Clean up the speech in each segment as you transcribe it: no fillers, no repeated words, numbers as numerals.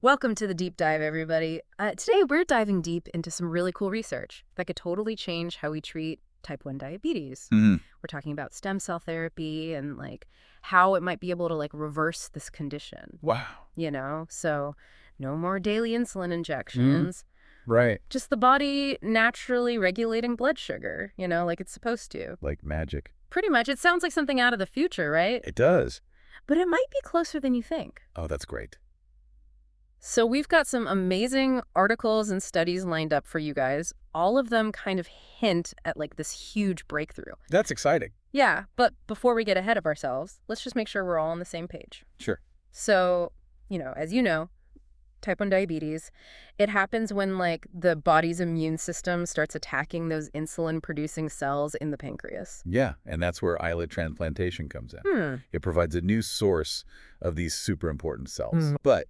Welcome to the deep dive, everybody. Today, we're diving deep into some really cool research that could totally change how we treat type 1 diabetes. Mhm. We're talking about stem cell therapy and how it might be able to reverse this condition, Wow. So no more daily insulin Mhm. injections, Right. just the body naturally regulating blood sugar, like it's supposed to. Like magic. Pretty much. It sounds like something out of the future, right? It does. But it might be closer than you think. Oh, that's great. So we've got some amazing articles and studies lined up for you guys. All of them kind of hint at this huge breakthrough. That's exciting. Yeah, but before we get ahead of ourselves, let's just make sure we're all on the same page. Sure. So, as you know, type 1 diabetes, it happens when the body's immune system starts attacking those insulin-producing cells in the pancreas. Yeah, and that's where islet transplantation comes in. Hmm. It provides a new source of these super important cells. But,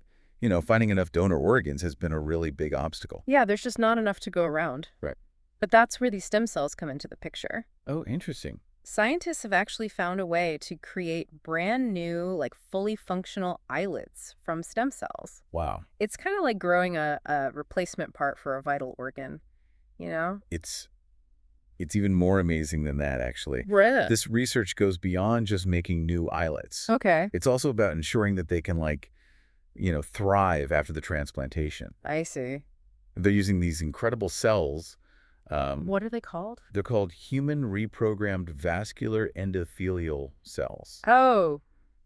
finding enough donor organs has been a really big obstacle. Yeah, there's just not enough to go around. Right. But that's where these stem cells come into the picture. Oh, interesting. Scientists have actually found a way to create brand new, fully functional islets from stem cells. Wow. It's kind of like growing a replacement part for a vital organ, you know? It's even more amazing than that, actually. Right. This research goes beyond just making new islets. Okay. It's also about ensuring that they can, thrive after the transplantation. I see. They're using these incredible cells. What are they called? They're called human reprogrammed vascular endothelial cells, Oh.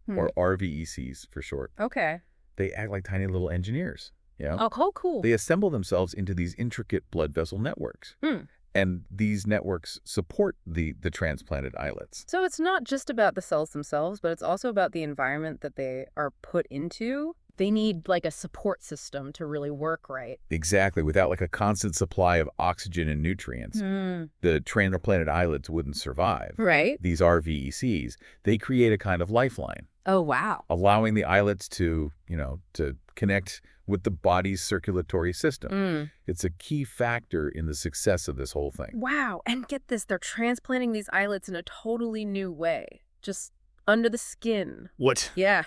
or R-VECs for short. Okay. They act like tiny little engineers. Oh, cool. They assemble themselves into these intricate blood vessel networks. And these networks support the transplanted islets. So it's not just about the cells themselves, but it's also about the environment that they are put into. They need a support system to really work right. Exactly. Without a constant supply of oxygen and nutrients, the transplanted islets wouldn't survive. Right. These R-VECs, they create a kind of lifeline, Oh, wow. allowing the islets to connect with the body's circulatory system. It's a key factor in the success of this whole thing. Wow. And get this, they're transplanting these islets in a totally new way. Just under the skin. What? Yeah.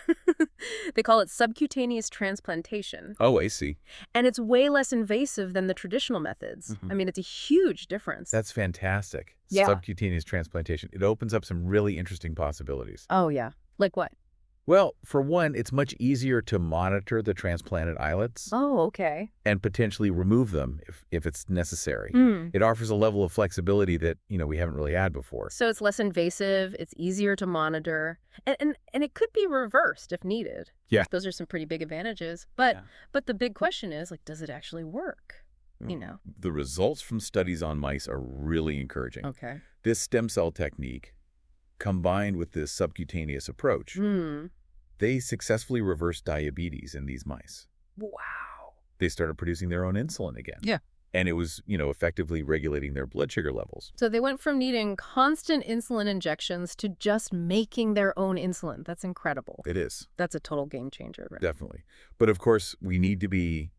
They call it subcutaneous transplantation. Oh, I see. And it's way less invasive than the traditional methods. I mean, it's a huge difference. That's fantastic. Yeah. Subcutaneous transplantation. It opens up some really interesting possibilities. Oh, yeah. Like what? Well, for one, it's much easier to monitor the transplanted islets Oh, okay. and potentially remove them if it's necessary. It offers a level of flexibility that, we haven't really had before. So it's less invasive, it's easier to monitor, and it could be reversed if needed. Yeah. Those are some pretty big advantages. But the big question is, does it actually work? The results from studies on mice are really encouraging. Okay. This stem cell technique, combined with this subcutaneous approach, they successfully reversed diabetes in these mice. Wow. They started producing their own insulin again. Yeah. And it was, effectively regulating their blood sugar levels. So they went from needing constant insulin injections to just making their own insulin. That's incredible. It is. That's a total game changer. Right? Definitely. But of course, we need to be,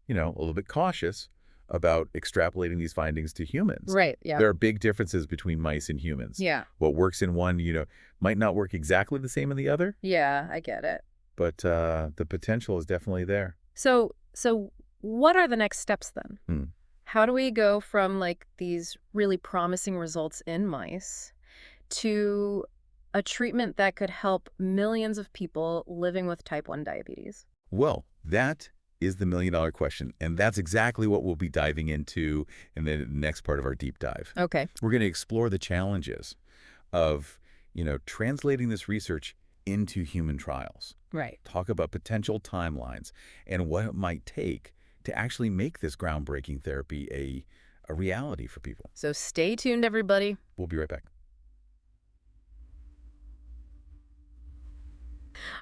a little bit cautious about extrapolating these findings to humans. Right, yeah. There are big differences between mice and humans. Yeah. What works in one, might not work exactly the same in the other. Yeah, I get it. But the potential is definitely there. So what are the next steps then? How do we go from these really promising results in mice to a treatment that could help millions of people living with type 1 diabetes? Well, that is the million-dollar question, and that's exactly what we'll be diving into in the next part of our deep dive. Okay. We're going to explore the challenges of, translating this research into human trials. Right. Talk about potential timelines and what it might take to actually make this groundbreaking therapy a reality for people. So stay tuned, everybody. We'll be right back.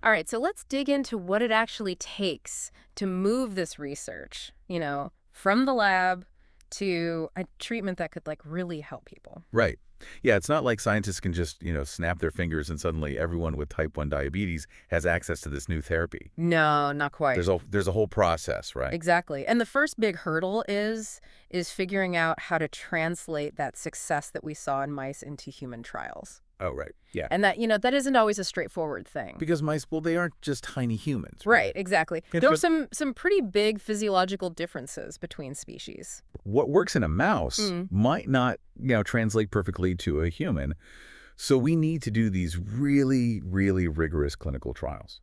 All right, so let's dig into what it actually takes to move this research, from the lab to a treatment that could really help people. Right. Yeah, it's not like scientists can just, snap their fingers and suddenly everyone with type 1 diabetes has access to this new therapy. No, not quite. There's a whole process, right? Exactly. And the first big hurdle is figuring out how to translate that success that we saw in mice into human trials. Oh, right. Yeah. And that, that isn't always a straightforward thing. Because mice, well, they aren't just tiny humans. Right, exactly. Can't There are just- some pretty big physiological differences between species. What works in a mouse might not, translate perfectly to a human. So we need to do these really, really rigorous clinical trials.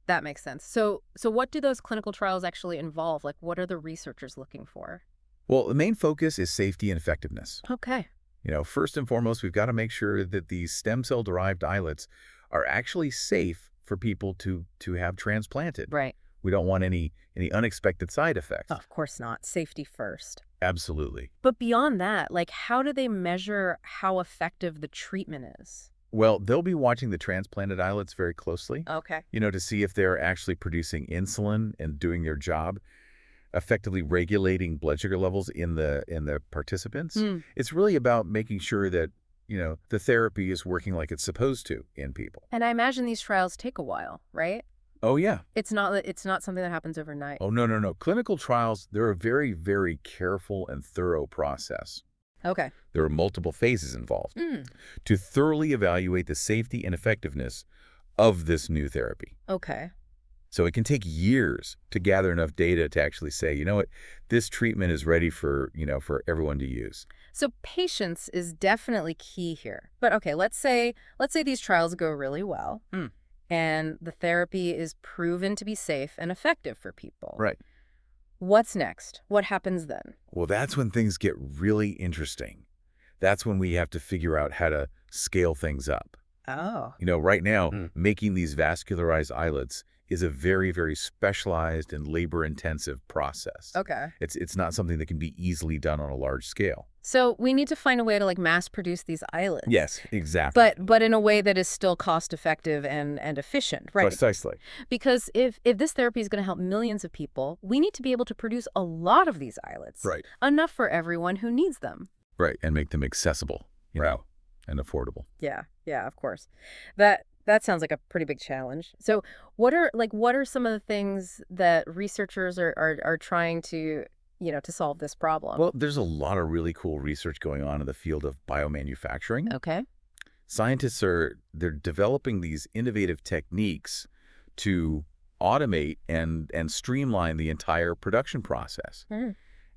That makes sense. So what do those clinical trials actually involve? Like, what are the researchers looking for? Well, the main focus is safety and effectiveness. Okay. First and foremost, we've got to make sure that these stem cell-derived islets are actually safe for people to have transplanted. Right. We don't want any unexpected side effects. Of course not. Safety first. Absolutely. But beyond that, like, how do they measure how effective the treatment is? Well, they'll be watching the transplanted islets very closely, Okay. to see if they're actually producing insulin and doing their job, effectively regulating blood sugar levels in the participants. It's really about making sure that, the therapy is working like it's supposed to in people. And I imagine these trials take a while, right? Oh, yeah. It's not something that happens overnight. Oh, no. Clinical trials, they're a very, very careful and thorough process. Okay. There are multiple phases involved to thoroughly evaluate the safety and effectiveness of this new therapy. Okay. So it can take years to gather enough data to actually say, you know what, this treatment is ready for everyone to use. So patience is definitely key here. But okay, let's say these trials go really well and the therapy is proven to be safe and effective for people. Right. What's next? What happens then? Well, that's when things get really interesting. That's when we have to figure out how to scale things up. Oh. Right now, making these vascularized islets is a very, very specialized and labor-intensive process. Okay. It's not something that can be easily done on a large scale. So we need to find a way to mass produce these islets. Yes, exactly. But in a way that is still cost effective and efficient, right? Precisely. Because if this therapy is going to help millions of people, we need to be able to produce a lot of these islets. Right. Enough for everyone who needs them. Right, and make them accessible, and affordable. Yeah, of course. That sounds like a pretty big challenge. So what are some of the things that researchers are trying to solve this problem? Well, there's a lot of really cool research going on in the field of biomanufacturing. Okay. Scientists they're developing these innovative techniques to automate and streamline the entire production process.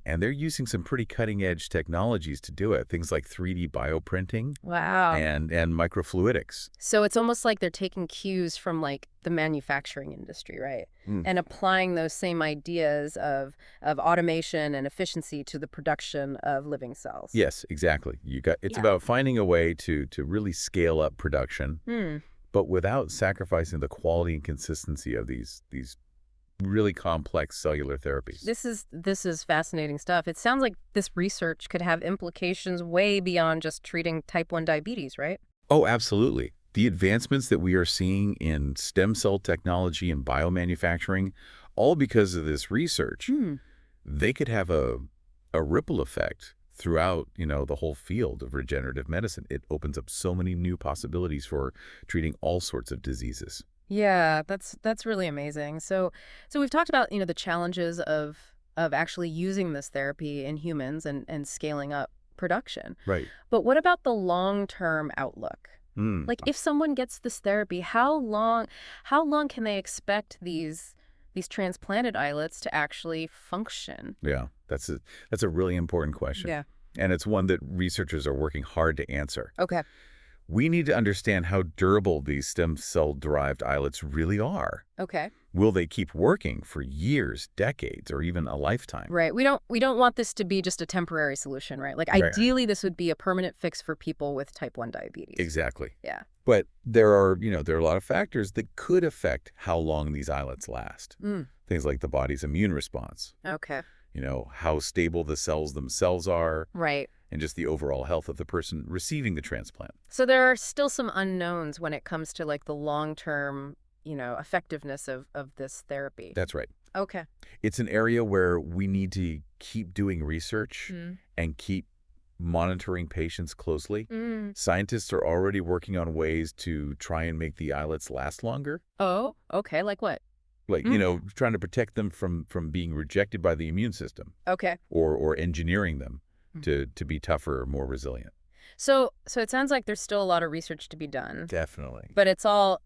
And they're using some pretty cutting-edge technologies to do it, things like 3D bioprinting Wow. and microfluidics. So it's almost like they're taking cues from the manufacturing industry, right? And applying those same ideas of automation and efficiency to the production of living cells. Yes, exactly. It's about finding a way to really scale up production, but without sacrificing the quality and consistency of these really complex cellular therapies. This is fascinating stuff. It sounds like this research could have implications way beyond just treating type 1 diabetes, right? Oh, absolutely. The advancements that we are seeing in stem cell technology and biomanufacturing, all because of this research, they could have a ripple effect throughout, the whole field of regenerative medicine. It opens up so many new possibilities for treating all sorts of diseases. Yeah, that's really amazing. So we've talked about, the challenges of actually using this therapy in humans and scaling up production. Right. But what about the long-term outlook? If someone gets this therapy, how long can they expect these transplanted islets to actually function? Yeah, that's a really important question. Yeah. And it's one that researchers are working hard to answer. Okay. We need to understand how durable these stem cell-derived islets really are. Okay. Will they keep working for years, decades, or even a lifetime? Right. We don't want this to be just a temporary solution, right? Right. Ideally, this would be a permanent fix for people with type 1 diabetes. Exactly. Yeah. But there are a lot of factors that could affect how long these islets last. Things like the body's immune response. Okay. How stable the cells themselves are. Right. And just the overall health of the person receiving the transplant. So there are still some unknowns when it comes to the long-term, effectiveness of this therapy. That's right. Okay. It's an area where we need to keep doing research and keep monitoring patients closely. Scientists are already working on ways to try and make the islets last longer. Oh, okay. Like what? Trying to protect them from being rejected by the immune system. Okay. Or engineering them to be tougher or more resilient. So it sounds like there's still a lot of research to be done, Definitely. but it's all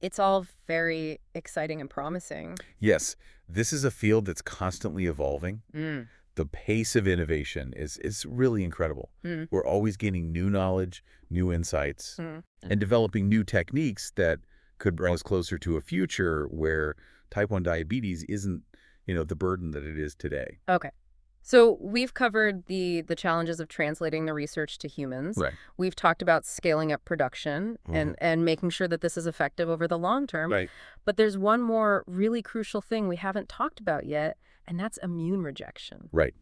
very exciting and promising. Yes, this is a field that's constantly evolving. Mm. The pace of innovation is really incredible. Mm. We're always gaining new knowledge, new insights, Mm. and developing new techniques that could bring us closer to a future where type 1 diabetes isn't, the burden that it is today. Okay. So we've covered the challenges of translating the research to humans. Right. We've talked about scaling up production and making sure that this is effective over the long term. Right. But there's one more really crucial thing we haven't talked about yet, and that's immune rejection. Right.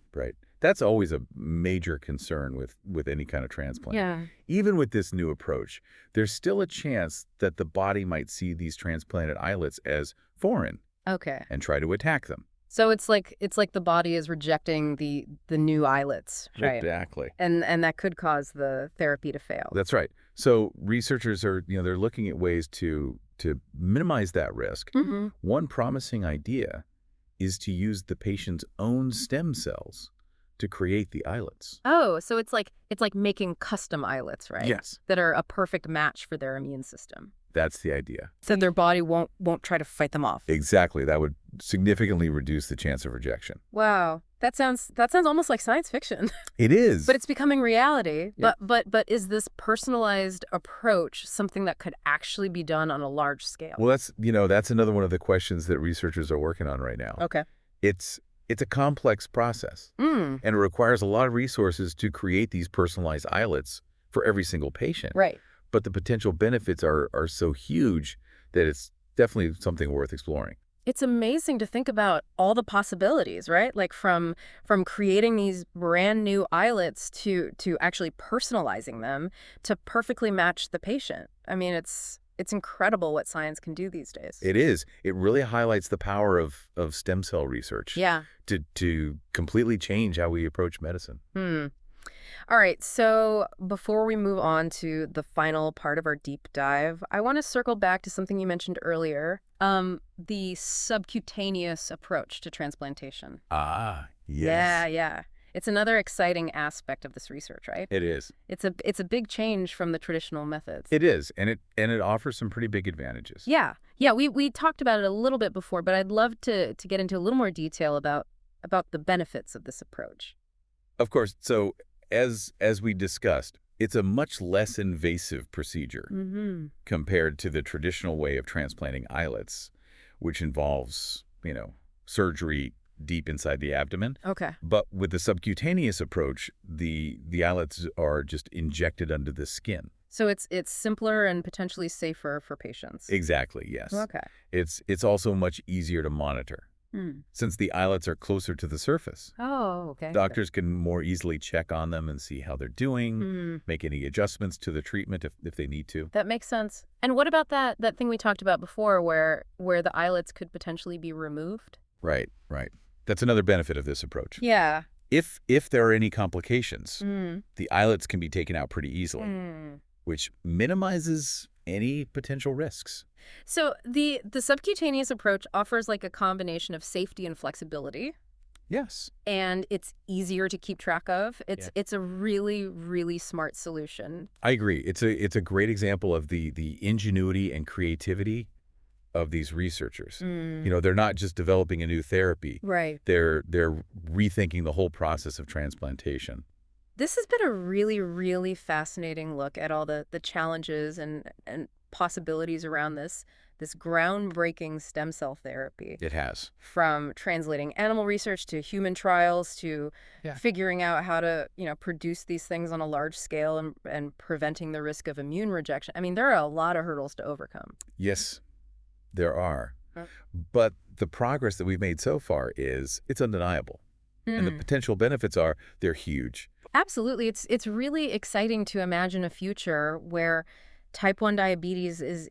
That's always a major concern with any kind of transplant. Yeah. Even with this new approach, there's still a chance that the body might see these transplanted islets as foreign Okay. and try to attack them. So it's like the body is rejecting the new islets, right? Exactly. And that could cause the therapy to fail. That's right. So researchers are, they're looking at ways to minimize that risk. Mm-hmm. One promising idea is to use the patient's own stem cells to create the islets. Oh, so it's like making custom islets, right? Yes. That are a perfect match for their immune system. That's the idea. So their body won't try to fight them off. Exactly. That would significantly reduce the chance of rejection. Wow. That sounds almost like science fiction. It is. But it's becoming reality. Yeah. But is this personalized approach something that could actually be done on a large scale? Well, that's another one of the questions that researchers are working on right now. Okay. It's a complex process, and it requires a lot of resources to create these personalized islets for every single patient. Right. But the potential benefits are so huge that it's definitely something worth exploring. It's amazing to think about all the possibilities, right? Like from creating these brand new islets to actually personalizing them to perfectly match the patient. I mean, it's incredible what science can do these days. It is. It really highlights the power of stem cell research. Yeah. To completely change how we approach medicine. All right, so before we move on to the final part of our deep dive, I want to circle back to something you mentioned earlier, the subcutaneous approach to transplantation. Ah, yes. Yeah. It's another exciting aspect of this research, right? It is. It's a big change from the traditional methods. It is, and it offers some pretty big advantages. Yeah. We talked about it a little bit before, but I'd love to get into a little more detail about the benefits of this approach. Of course. So as we discussed, it's a much less invasive procedure compared to the traditional way of transplanting islets, which involves, surgery deep inside the abdomen. Okay. But with the subcutaneous approach, the islets are just injected under the skin. So it's simpler and potentially safer for patients. Exactly, yes. Okay. It's also much easier to monitor. Since the islets are closer to the surface. Oh, okay. Doctors can more easily check on them and see how they're doing, make any adjustments to the treatment if they need to. That makes sense. And what about that thing we talked about before where the islets could potentially be removed? Right. That's another benefit of this approach. Yeah. If there are any complications, the islets can be taken out pretty easily, which minimizes any potential risks. So the subcutaneous approach offers like a combination of safety and flexibility. Yes. And it's easier to keep track of. It's a really, really smart solution. I agree. It's a great example of the ingenuity and creativity of these researchers. They're not just developing a new therapy. Right. They're rethinking the whole process of transplantation. This has been a really, really fascinating look at all the challenges and possibilities around this groundbreaking stem cell therapy. It has. From translating animal research to human trials to figuring out how to, produce these things on a large scale and preventing the risk of immune rejection. I mean, there are a lot of hurdles to overcome. Yes, there are. But the progress that we've made so far it's undeniable. And the potential benefits they're huge. Absolutely. It's really exciting to imagine a future where type 1 diabetes is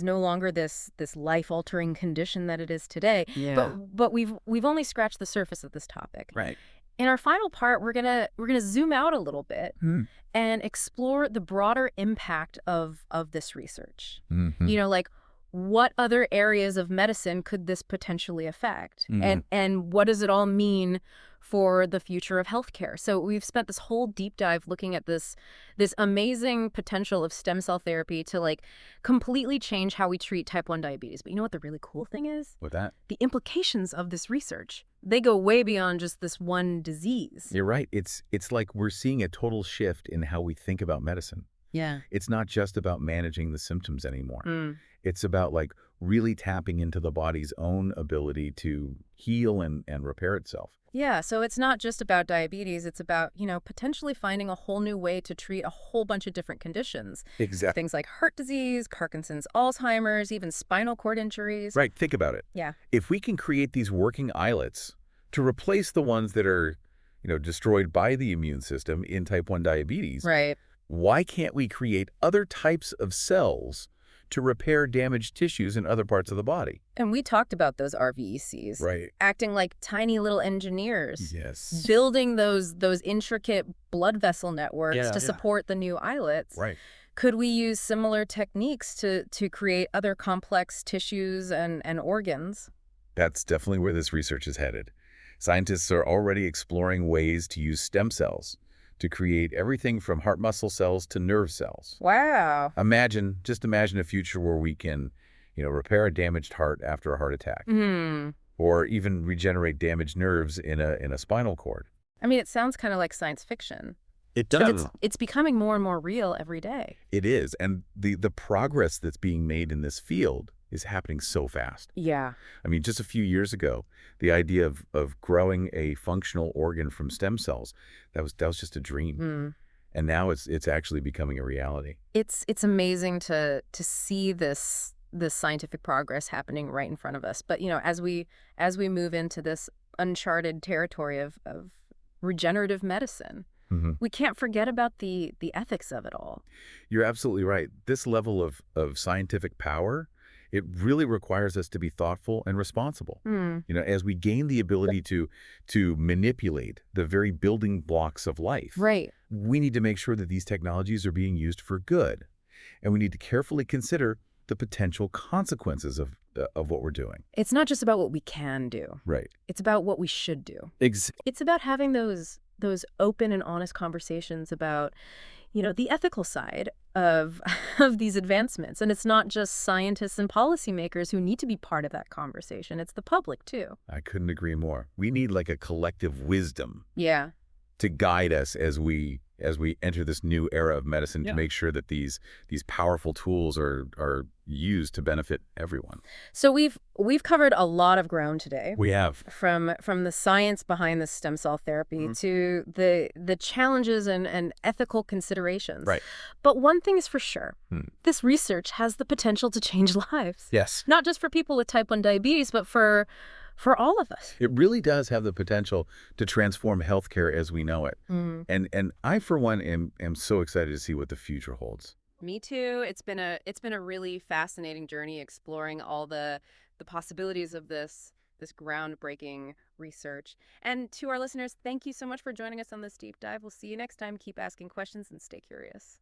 no longer this life-altering condition that it is today. Yeah. But we've only scratched the surface of this topic. Right. In our final part, we're gonna zoom out a little bit and explore the broader impact of this research. Like what other areas of medicine could this potentially affect? And what does it all mean for the future of healthcare. So we've spent this whole deep dive looking at this amazing potential of stem cell therapy to like completely change how we treat type 1 diabetes. But you know what the really cool thing is? With that? The implications of this research. They go way beyond just this one disease. You're right. It's like we're seeing a total shift in how we think about medicine. Yeah. It's not just about managing the symptoms anymore. Mm. It's about like really tapping into the body's own ability to heal and repair itself. Yeah, so it's not just about diabetes. It's about, potentially finding a whole new way to treat a whole bunch of different conditions. Exactly. Things like heart disease, Parkinson's, Alzheimer's, even spinal cord injuries. Right. Think about it. Yeah. If we can create these working islets to replace the ones that are, destroyed by the immune system in type 1 diabetes, Right. why can't we create other types of cells to repair damaged tissues in other parts of the body? And we talked about those R-VECs. Right. Acting like tiny little engineers. Yes. Building those intricate blood vessel networks to support the new islets. Right. Could we use similar techniques to create other complex tissues and organs? That's definitely where this research is headed. Scientists are already exploring ways to use stem cells to create everything from heart muscle cells to nerve cells. Wow. Just imagine a future where we can, repair a damaged heart after a heart attack, or even regenerate damaged nerves in a spinal cord. I mean, it sounds kind of like science fiction. It But does. it's becoming more and more real every day. It is, and the progress that's being made in this field is happening so fast. Yeah. I mean, just a few years ago, the idea of growing a functional organ from stem cells, that was just a dream. And now it's actually becoming a reality. It's amazing to see this scientific progress happening right in front of us. But, as we move into this uncharted territory of regenerative medicine, we can't forget about the ethics of it all. You're absolutely right. This level of scientific power, it really requires us to be thoughtful and responsible. As we gain the ability to manipulate the very building blocks of life, Right. we need to make sure that these technologies are being used for good. And we need to carefully consider the potential consequences of what we're doing. It's not just about what we can do. Right. It's about what we should do. It's about having those open and honest conversations about, the ethical side of these advancements. And it's not just scientists and policymakers who need to be part of that conversation. It's the public, too. I couldn't agree more. We need like a collective wisdom Yeah. to guide us as we enter this new era of medicine to make sure that these powerful tools are used to benefit everyone. So we've covered a lot of ground today. We have. From the science behind the stem cell therapy to the challenges and ethical considerations. Right. But one thing is for sure. This research has the potential to change lives. Yes. Not just for people with type 1 diabetes, but for all of us. It really does have the potential to transform healthcare as we know it. And I, for one, am so excited to see what the future holds. Me too. It's been a really fascinating journey exploring all the possibilities of this groundbreaking research. And to our listeners, thank you so much for joining us on this deep dive. We'll see you next time. Keep asking questions and stay curious.